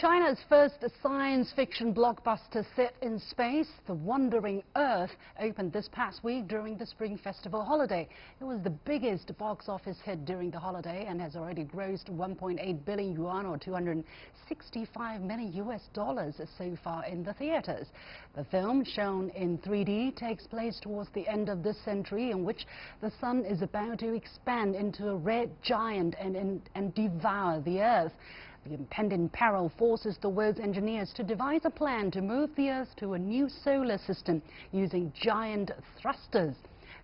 China's first science fiction blockbuster set in space, The Wandering Earth, opened this past week during the Spring Festival holiday. It was the biggest box office hit during the holiday and has already grossed 1.8 billion yuan or $265 million so far in the theaters. The film, shown in 3D, takes place towards the end of this century, in which the sun is about to expand into a red giant and devour the Earth. The impending peril forces the world's engineers to devise a plan to move the Earth to a new solar system using giant thrusters.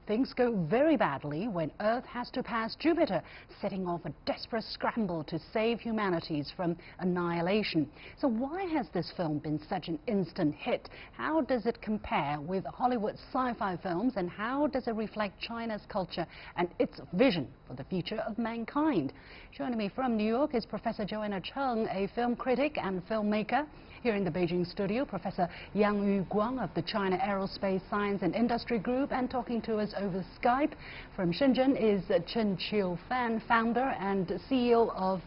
Things go very badly when Earth has to pass Jupiter, setting off a desperate scramble to save humanity from annihilation. So why has this film been such an instant hit? How does it compare with Hollywood sci-fi films, and how does it reflect China's culture and its vision for the future of mankind? Joining me from New York is Professor Joanne Cheng, a film critic and filmmaker. Here in the Beijing studio, Professor Yuguang of the China Aerospace Science and Industry Group, and talking to us over Skype from Shenzhen is Chen Qiufan, founder and CEO of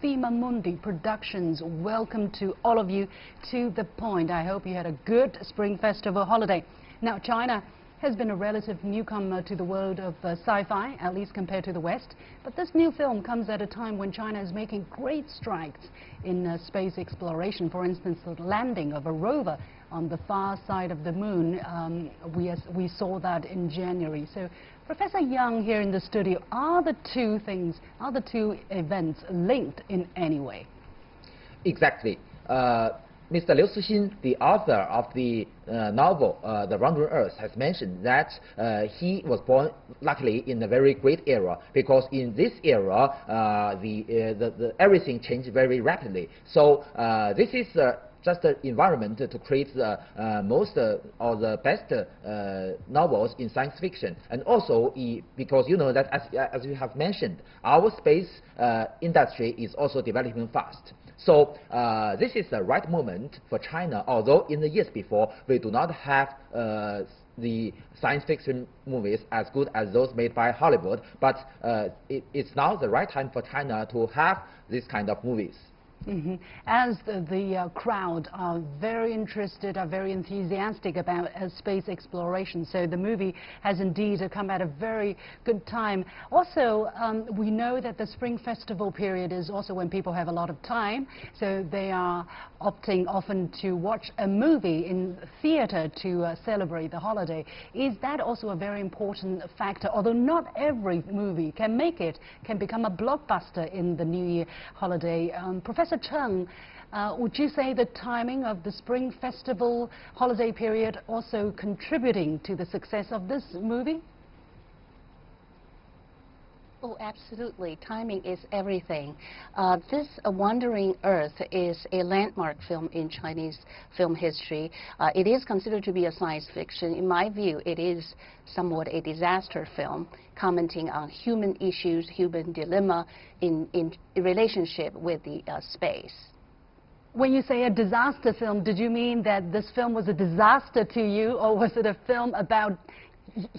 Thema Mundi Productions. Welcome to all of you. To the point, I hope you had a good Spring Festival holiday. Now, China has been a relative newcomer to the world of sci-fi, at least compared to the West. But this new film comes at a time when China is making great strides in space exploration. For instance, the landing of a rover on the far side of the moon. We saw that in January. So, Professor Yang here in the studio, are the two events linked in any way? Exactly. Mr. Liu Cixin, the author of the novel The Wandering Earth, has mentioned that he was born, luckily, in a very great era, because in this era, everything changed very rapidly. So this is just an environment to create the most or the best novels in science fiction. And also, because you know that, as you have mentioned, our space industry is also developing fast. So this is the right moment for China, although in the years before we do not have the science fiction movies as good as those made by Hollywood, but it's now the right time for China to have this kind of movies. Mm-hmm. As the crowd are very interested, are very enthusiastic about space exploration, so the movie has indeed come at a very good time. Also, we know that the Spring Festival period is also when people have a lot of time, so they are opting often to watch a movie in theater to celebrate the holiday. Is that also a very important factor? Although not every movie can become a blockbuster in the New Year holiday. Professor Cheng, would you say the timing of the Spring Festival holiday period also contributing to the success of this movie? Oh, absolutely. Timing is everything. This Wandering Earth is a landmark film in Chinese film history. It is considered to be a science fiction. In my view, it is somewhat a disaster film, commenting on human issues, human dilemma in relationship with the space. When you say a disaster film, did you mean that this film was a disaster to you, or was it a film about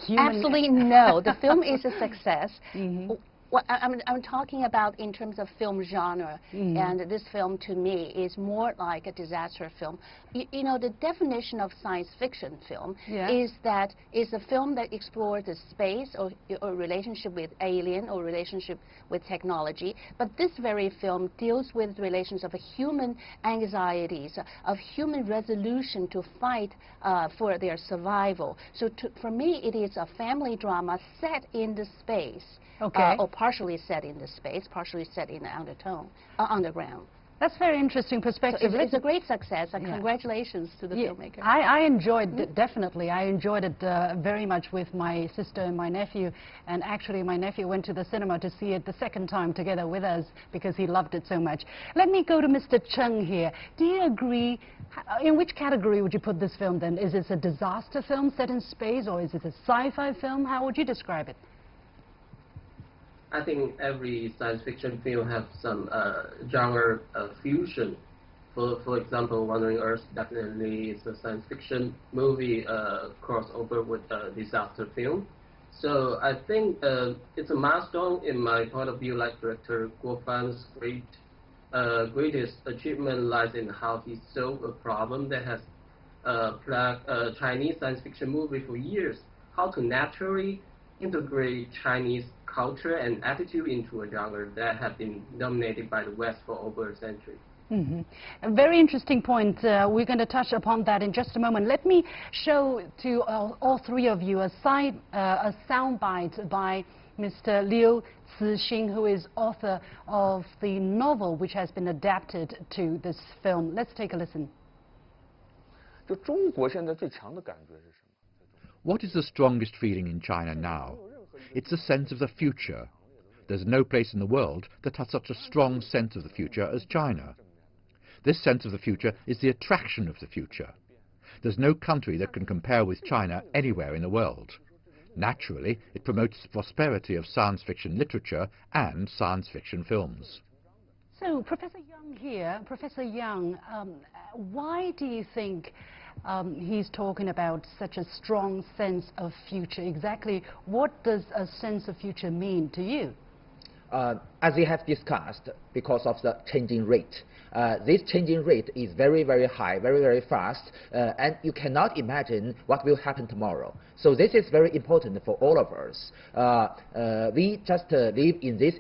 human? Absolutely no. The film is a success. Mm-hmm. What I'm talking about in terms of film genre, mm-hmm. and this film to me is more like a disaster film. You know, the definition of science fiction film is that it's a film that explores the space or relationship with alien or relationship with technology. But this very film deals with relations of human anxieties, of human resolution to fight for their survival. So for me, it is a family drama set in the space. Okay. Or partially set in the space, partially set in the underground. That's very interesting perspective. So it's a great success, and congratulations to the filmmaker. I enjoyed it, definitely. I enjoyed it very much with my sister and my nephew, and actually my nephew went to the cinema to see it the second time together with us because he loved it so much. Let me go to Mr. Cheng here. Do you agree? In which category would you put this film then? Is this a disaster film set in space, or is it a sci-fi film? How would you describe it? I think every science fiction film has some genre fusion. For example, Wandering Earth definitely is a science fiction movie crossover with a disaster film. So I think it's a milestone in my point of view, like director Qiufan's great greatest achievement lies in how he solved a problem that has plagued Chinese science fiction movie for years. How to naturally integrate Chinese culture and attitude into a genre that have been dominated by the West for over a century. A very interesting point. We're going to touch upon that in just a moment. Let me show to all three of you a soundbite by Mr. Liu Cixin, who is author of the novel which has been adapted to this film. Let's take a listen. What is the strongest feeling in China now? It's a sense of the future. There's no place in the world that has such a strong sense of the future as China. This sense of the future is the attraction of the future. There's no country that can compare with China anywhere in the world. Naturally, it promotes the prosperity of science fiction literature and science fiction films. So, Professor Young here, Professor Young, why do you think he's talking about such a strong sense of future? Exactly what does a sense of future mean to you? As we have discussed, because of the changing rate. This changing rate is very, very high, very, very fast, and you cannot imagine what will happen tomorrow. So this is very important for all of us. We just live in this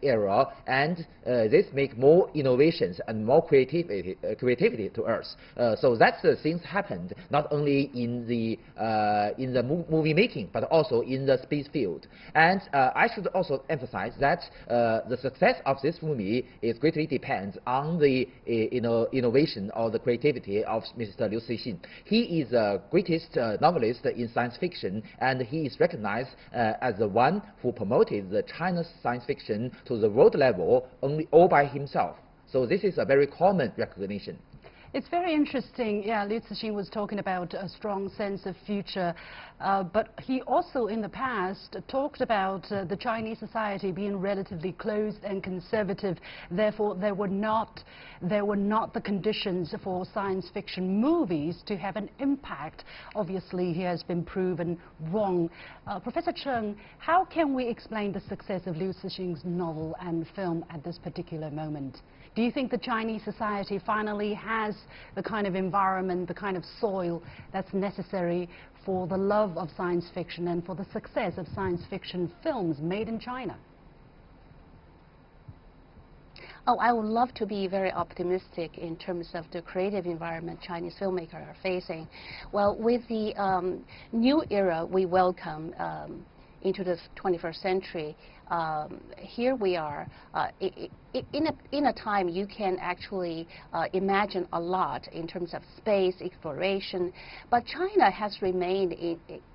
era, and this make more innovations and more creativity to us. So that's the things happened not only in the movie making, but also in the space field. And I should also emphasize that the success of this movie is greatly depends on the innovation or the creativity of Mr. Liu Cixin. He is the greatest novelist in science fiction, and he is recognized as the one who promoted the China's science fiction to the world level all by himself. So this is a very common recognition. It's very interesting. Yeah, Liu Cixin was talking about a strong sense of future, but he also in the past talked about the Chinese society being relatively closed and conservative. Therefore, there were not the conditions for science fiction movies to have an impact. Obviously, he has been proven wrong. Professor Cheng, how can we explain the success of Liu Cixin's novel and film at this particular moment? Do you think the Chinese society finally has the kind of environment, the kind of soil that's necessary for the love of science fiction and for the success of science fiction films made in China? Oh, I would love to be very optimistic in terms of the creative environment Chinese filmmakers are facing. Well, with the new era we welcome into the 21st century, here we are in a time you can actually imagine a lot in terms of space exploration, but China has remained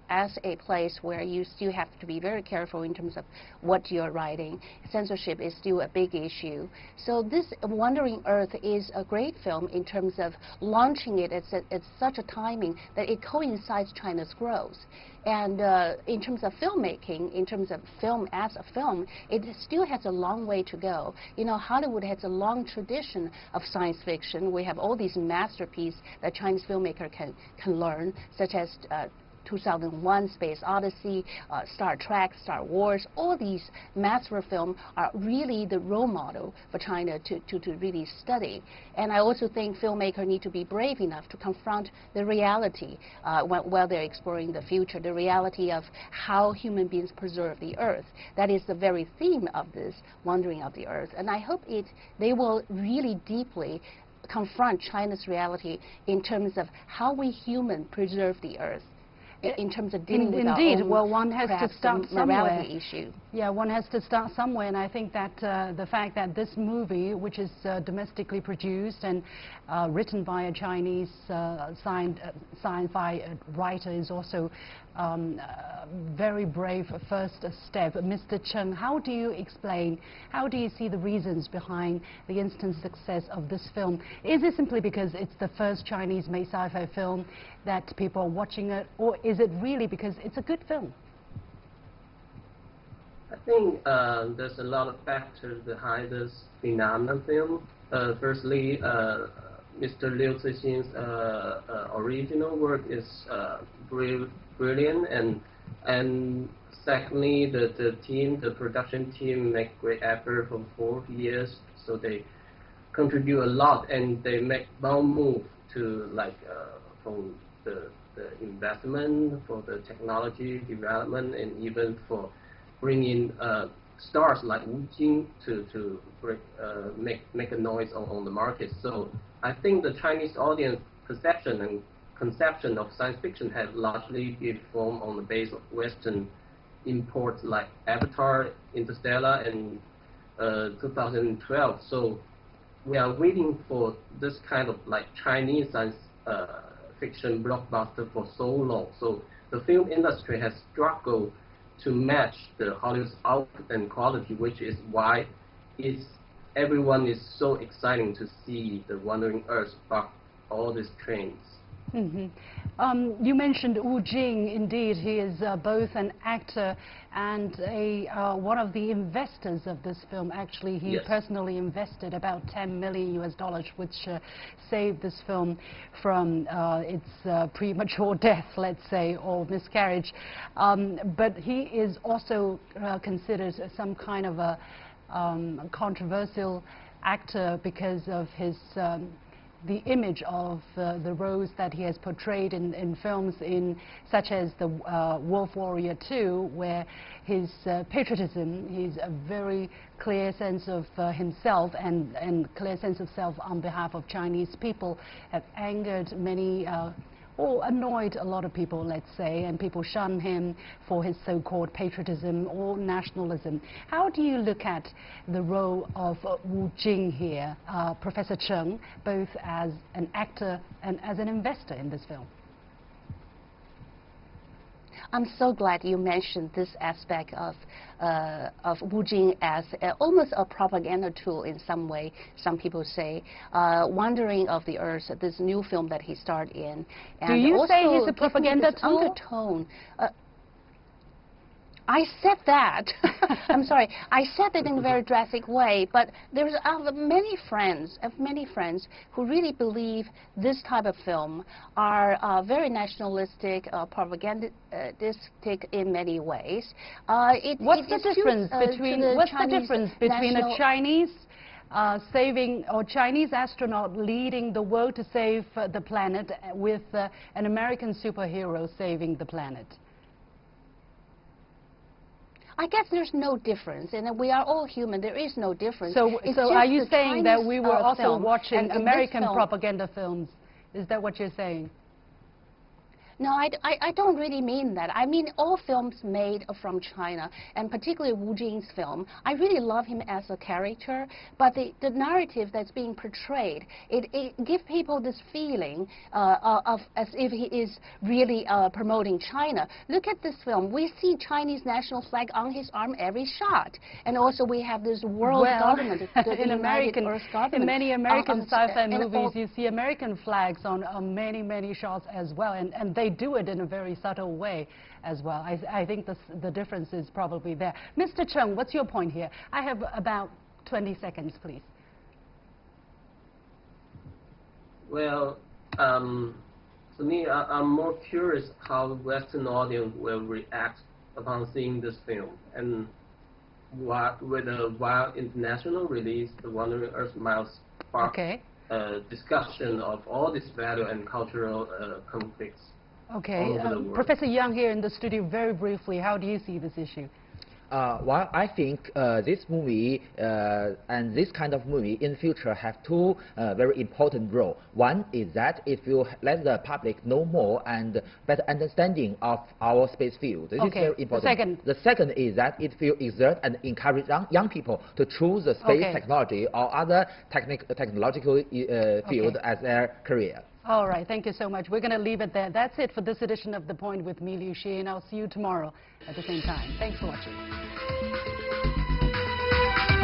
as a place where you still have to be very careful in terms of what you're writing. Censorship is still a big issue. So this Wandering Earth is a great film in terms of launching it at such a timing that it coincides China's growth. And in terms of filmmaking, in terms of film as a film, it still has a long way to go. You know, Hollywood has a long tradition of science fiction. We have all these masterpieces that Chinese filmmakers can learn, such as 2001 Space Odyssey, Star Trek, Star Wars. All these master films are really the role model for China to really study. And I also think filmmakers need to be brave enough to confront the reality while they're exploring the future, the reality of how human beings preserve the Earth. That is the very theme of this Wandering of the Earth. And I hope they will really deeply confront China's reality in terms of how we humans preserve the Earth, in terms of dealing with our own, well, one has to start somewhere. Issue. Yeah, one has to start somewhere, and I think that the fact that this movie, which is domestically produced and written by a Chinese sci-fi writer, is also very brave first step. Mr. Cheng, how do you explain, how do you see the reasons behind the instant success of this film? Is it simply because it's the first Chinese-made sci-fi film that people are watching it, or is it really because it's a good film? I think there's a lot of factors behind this phenomenon film. Firstly, Mr. Liu Cixin's original work is brilliant, and secondly, the production team make great effort for 4 years, so they contribute a lot, and they make bold move to like from the investment, for the technology development, and even for bringing stars like Wu Jing to make a noise on the market. So I think the Chinese audience perception and conception of science fiction have largely been formed on the base of Western imports like Avatar, Interstellar, and 2012. So we are waiting for this kind of like Chinese science fiction blockbuster for so long. So the film industry has struggled to match the Hollywood's output and quality, which is why everyone is so exciting to see the Wandering Earth spark all these trends. You mentioned Wu Jing. Indeed, he is both an actor and one of the investors of this film. Actually, he personally invested about $10 million US, which saved this film from its premature death, let's say, or miscarriage. But he is also considered some kind of a controversial actor because of his the image of the roles that he has portrayed in films such as the Wolf Warrior 2, where his patriotism, his a very clear sense of himself and clear sense of self on behalf of Chinese people, have angered many or annoyed a lot of people, let's say, and people shun him for his so-called patriotism or nationalism. How do you look at the role of Wu Jing here, Professor Cheng, both as an actor and as an investor in this film? I'm so glad you mentioned this aspect of Wu Jing as almost a propaganda tool in some way. Some people say, Wandering of the Earth, this new film that he starred in. And do you say he's a propaganda tool? Undertone. I said that. I'm sorry. I said it in a very drastic way, but there's many friends who really believe this type of film are very nationalistic, propagandistic in many ways. What's the difference between a Chinese saving or Chinese astronaut leading the world to save the planet with an American superhero saving the planet? I guess there's no difference, and we are all human. There is no difference. So are you saying that we were also watching American propaganda films? Is that what you're saying? No, I don't really mean that. I mean all films made from China, and particularly Wu Jing's film. I really love him as a character, but the narrative that's being portrayed, it gives people this feeling of as if he is really promoting China. Look at this film. We see Chinese national flag on his arm every shot, and also we have this world government, in many American sci-fi movies, you see American flags on many shots as well, and they do it in a very subtle way as well. I think the difference is probably there. Mr. Cheng, what's your point here? I have about 20 seconds, please. Well, for me, I'm more curious how the Western audience will react upon seeing this film. And with a wild international release, The Wandering Earth might spark discussion of all this value and cultural conflicts. Okay, Professor Yang here in the studio, very briefly, how do you see this issue? Well, I think this movie and this kind of movie in the future have two very important roles. One is that it will let the public know more and better understanding of our space field. This is very important. The second is that it will exert and encourage young people to choose the space technology or other technological field as their career. All right, thank you so much. We're going to leave it there. That's it for this edition of The Point with me, Liu Xi, and I'll see you tomorrow at the same time. Thanks for watching.